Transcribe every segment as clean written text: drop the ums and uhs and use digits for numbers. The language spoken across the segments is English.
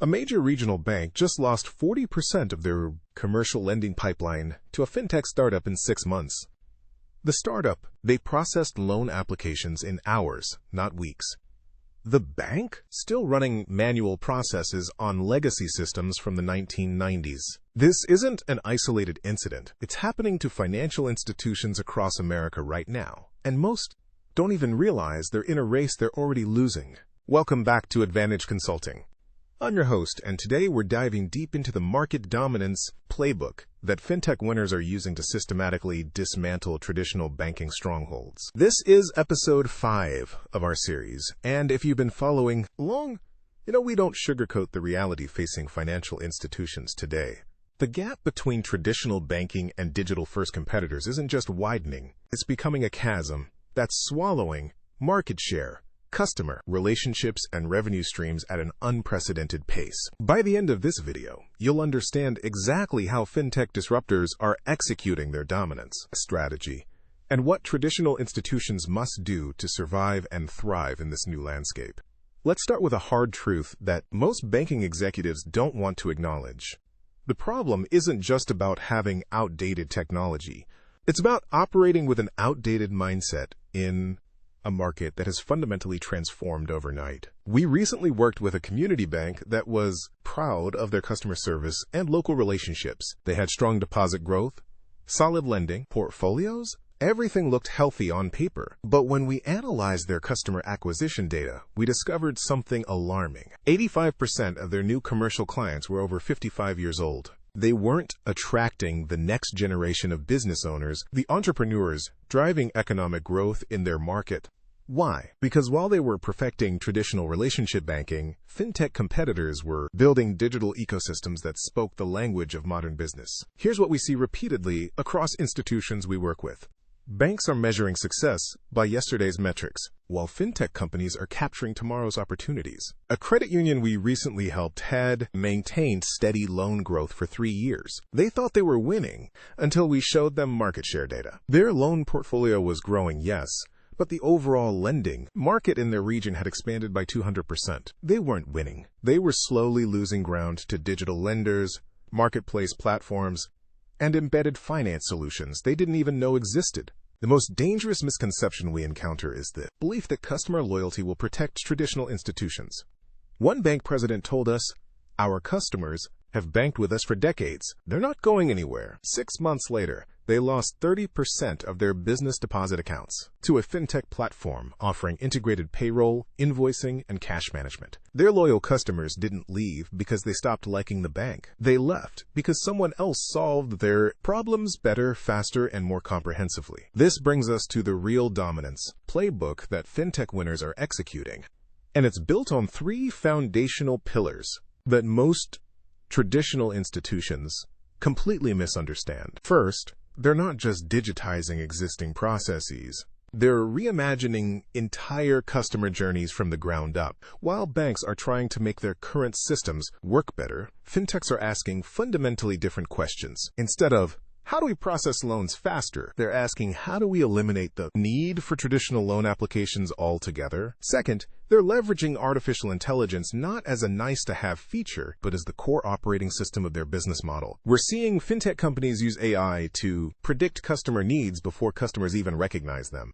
A major regional bank just lost 40% of their commercial lending pipeline to a fintech startup in 6 months. The startup, they processed loan applications in hours, not weeks. The bank, still running manual processes on legacy systems from the 1990s. This isn't an isolated incident. It's happening to financial institutions across America right now. And most don't even realize they're in a race they're already losing. Welcome back to Advanedge Consulting. I'm your host, and today we're diving deep into the market dominance playbook that fintech winners are using to systematically dismantle traditional banking strongholds. This is episode 5 of our series, and if you've been following along, we don't sugarcoat the reality facing financial institutions today. The gap between traditional banking and digital-first competitors isn't just widening, it's becoming a chasm that's swallowing market share, customer relationships, and revenue streams at an unprecedented pace. By the end of this video, you'll understand exactly how fintech disruptors are executing their dominance strategy and what traditional institutions must do to survive and thrive in this new landscape. Let's start with a hard truth that most banking executives don't want to acknowledge. The problem isn't just about having outdated technology. It's about operating with an outdated mindset in a market that has fundamentally transformed overnight. We recently worked with a community bank that was proud of their customer service and local relationships. They had strong deposit growth, solid lending, portfolios. Everything looked healthy on paper. But when we analyzed their customer acquisition data, we discovered something alarming. 85% of their new commercial clients were over 55 years old. They weren't attracting the next generation of business owners, the entrepreneurs driving economic growth in their market. Why? Because while they were perfecting traditional relationship banking, fintech competitors were building digital ecosystems that spoke the language of modern business. Here's what we see repeatedly across institutions we work with. Banks are measuring success by yesterday's metrics, while fintech companies are capturing tomorrow's opportunities. A credit union we recently helped had maintained steady loan growth for 3 years. They thought they were winning until we showed them market share data. Their loan portfolio was growing, yes, but the overall lending market in their region had expanded by 200%. They weren't winning. They were slowly losing ground to digital lenders, marketplace platforms, and embedded finance solutions they didn't even know existed. The most dangerous misconception we encounter is the belief that customer loyalty will protect traditional institutions. One bank president told us, "Our customers have banked with us for decades. They're not going anywhere." 6 months later, they lost 30% of their business deposit accounts to a fintech platform offering integrated payroll, invoicing, and cash management. Their loyal customers didn't leave because they stopped liking the bank. They left because someone else solved their problems better, faster, and more comprehensively. This brings us to the real dominance playbook that fintech winners are executing. And it's built on 3 foundational pillars that most traditional institutions completely misunderstand. First, they're not just digitizing existing processes. They're reimagining entire customer journeys from the ground up. While banks are trying to make their current systems work better, fintechs are asking fundamentally different questions. Instead of, how do we process loans faster? They're asking, how do we eliminate the need for traditional loan applications altogether? Second, they're leveraging artificial intelligence not as a nice-to-have feature, but as the core operating system of their business model. We're seeing fintech companies use AI to predict customer needs before customers even recognize them.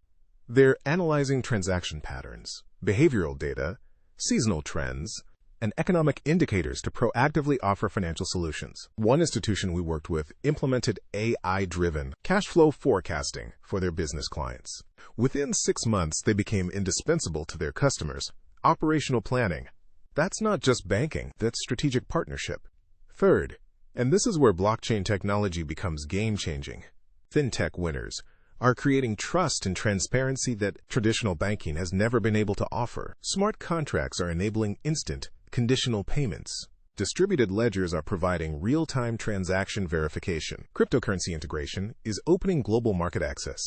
They're analyzing transaction patterns, behavioral data, seasonal trends, and economic indicators to proactively offer financial solutions. One institution we worked with implemented AI-driven cash flow forecasting for their business clients. Within 6 months, they became indispensable to their customers. Operational planning. That's not just banking, that's strategic partnership. Third, and this is where blockchain technology becomes game-changing, fintech winners are creating trust and transparency that traditional banking has never been able to offer. Smart contracts are enabling instant, conditional payments. Distributed ledgers are providing real-time transaction verification. Cryptocurrency integration is opening global market access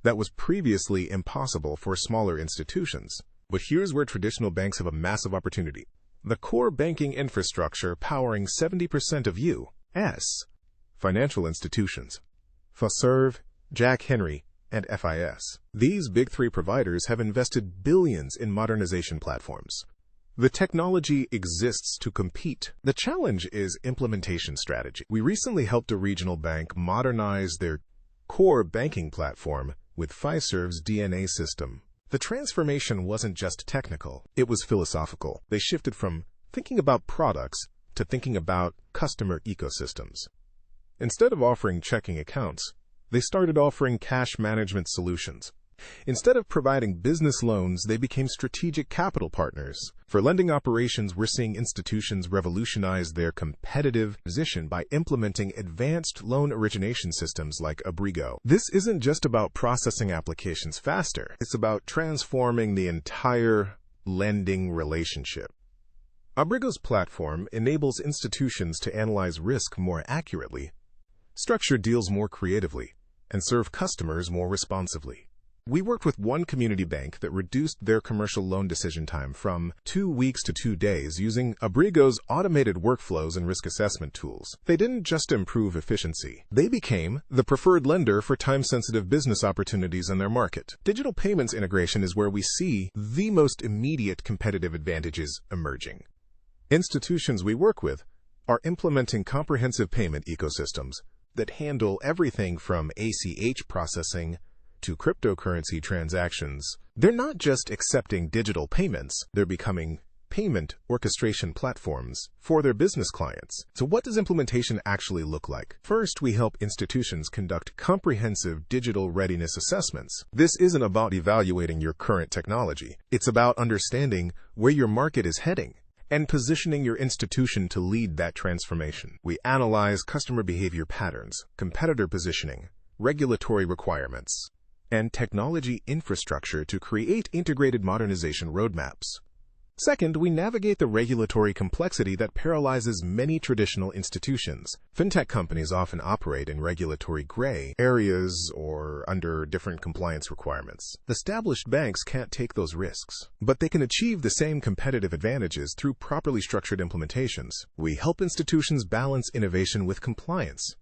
that was previously impossible for smaller institutions. But here's where traditional banks have a massive opportunity. The core banking infrastructure powering 70% of U.S. financial institutions. Fiserv, Jack Henry, and FIS. These big 3 providers have invested billions in modernization platforms. The technology exists to compete. The challenge is implementation strategy. We recently helped a regional bank modernize their core banking platform with Fiserv's DNA system. The transformation wasn't just technical, it was philosophical. They shifted from thinking about products to thinking about customer ecosystems. Instead of offering checking accounts, they started offering cash management solutions. Instead of providing business loans, they became strategic capital partners. For lending operations, we're seeing institutions revolutionize their competitive position by implementing advanced loan origination systems like Abrigo. This isn't just about processing applications faster. It's about transforming the entire lending relationship. Abrigo's platform enables institutions to analyze risk more accurately, structure deals more creatively, and serve customers more responsively. We worked with one community bank that reduced their commercial loan decision time from 2 weeks to 2 days using Abrigo's automated workflows and risk assessment tools. They didn't just improve efficiency. They became the preferred lender for time-sensitive business opportunities in their market. Digital payments integration is where we see the most immediate competitive advantages emerging. Institutions we work with are implementing comprehensive payment ecosystems that handle everything from ACH processing to cryptocurrency transactions. They're not just accepting digital payments, they're becoming payment orchestration platforms for their business clients. So what does implementation actually look like? First, we help institutions conduct comprehensive digital readiness assessments. This isn't about evaluating your current technology. It's about understanding where your market is heading and positioning your institution to lead that transformation. We analyze customer behavior patterns, competitor positioning, regulatory requirements, and technology infrastructure to create integrated modernization roadmaps. Second, we navigate the regulatory complexity that paralyzes many traditional institutions. Fintech companies often operate in regulatory gray areas or under different compliance requirements. Established banks can't take those risks, but they can achieve the same competitive advantages through properly structured implementations. We help institutions balance innovation with compliance,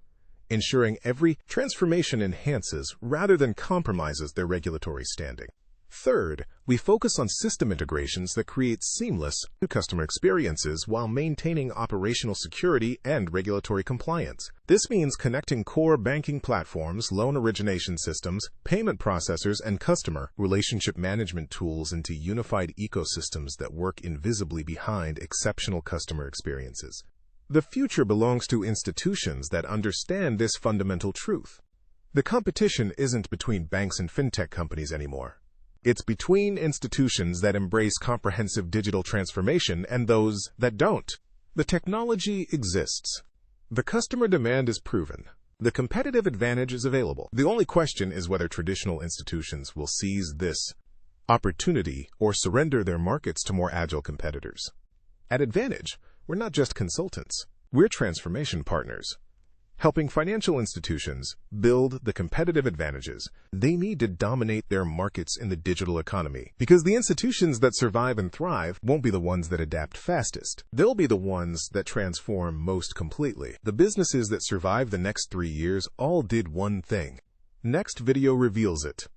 ensuring every transformation enhances rather than compromises their regulatory standing. Third, we focus on system integrations that create seamless customer experiences while maintaining operational security and regulatory compliance. This means connecting core banking platforms, loan origination systems, payment processors, and customer relationship management tools into unified ecosystems that work invisibly behind exceptional customer experiences. The future belongs to institutions that understand this fundamental truth. The competition isn't between banks and fintech companies anymore. It's between institutions that embrace comprehensive digital transformation and those that don't. The technology exists. The customer demand is proven. The competitive advantage is available. The only question is whether traditional institutions will seize this opportunity or surrender their markets to more agile competitors. At Advanedge, we're not just consultants. We're transformation partners, helping financial institutions build the competitive advantages they need to dominate their markets in the digital economy. Because the institutions that survive and thrive won't be the ones that adapt fastest. They'll be the ones that transform most completely. The businesses that survive the next 3 years all did one thing. Next video reveals it.